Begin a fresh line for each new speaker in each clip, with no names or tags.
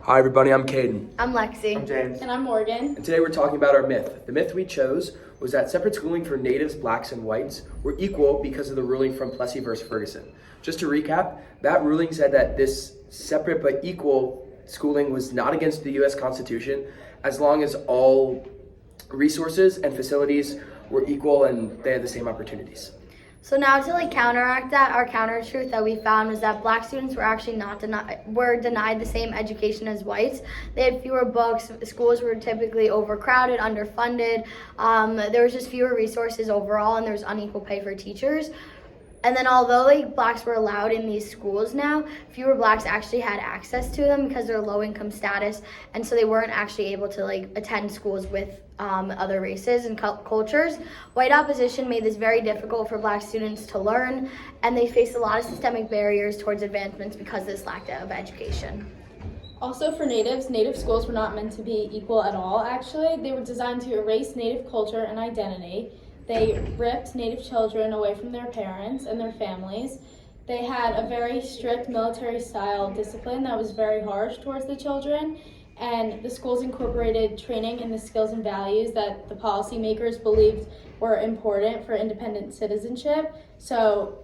Hi everybody, I'm Caden.
I'm Lexi.
I'm James.
And I'm Morgan.
And today we're talking about our myth. The myth we chose was that separate schooling for natives, blacks, and whites were equal because of the ruling from Plessy versus Ferguson. Just to recap, that ruling said that this separate but equal schooling was not against the US Constitution as long as all resources and facilities were equal and they had the same opportunities.
So now to counteract that, our counter truth that we found was that black students were actually were denied the same education as whites. They had fewer books. Schools were typically overcrowded, underfunded. There was just fewer resources overall, and there was unequal pay for teachers. And then although blacks were allowed in these schools now, fewer blacks actually had access to them because of their low income status, and so they weren't actually able to attend schools with other races and cultures. White opposition made this very difficult for black students to learn, and they faced a lot of systemic barriers towards advancements because of this lack of education.
Also for natives, native schools were not meant to be equal at all, actually. They were designed to erase native culture and identity. They ripped native children away from their parents and their families. They had a very strict military-style discipline that was very harsh towards the children, and the schools incorporated training in the skills and values that the policymakers believed were important for independent citizenship. So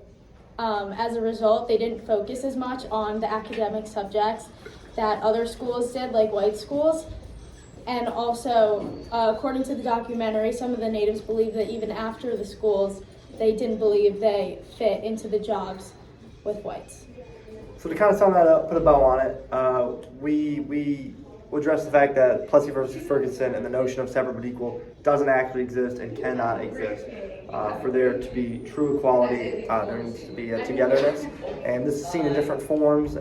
as a result, they didn't focus as much on the academic subjects that other schools did, like white schools. And also, according to the documentary, some of the natives believed that even after the schools, they didn't believe they fit into the jobs with whites.
So to kind of sum that up, put a bow on it, we will address the fact that Plessy versus Ferguson and the notion of separate but equal doesn't actually exist and cannot exist. For there to be true equality, there needs to be a togetherness, and this is seen in different forms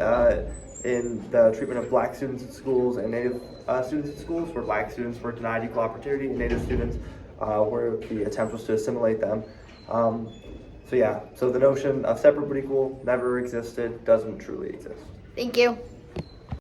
in the treatment of black students in schools and native students in schools, where black students were denied equal opportunity and native students where the attempt was to assimilate them. So the notion of separate but equal never existed, doesn't truly exist.
Thank you.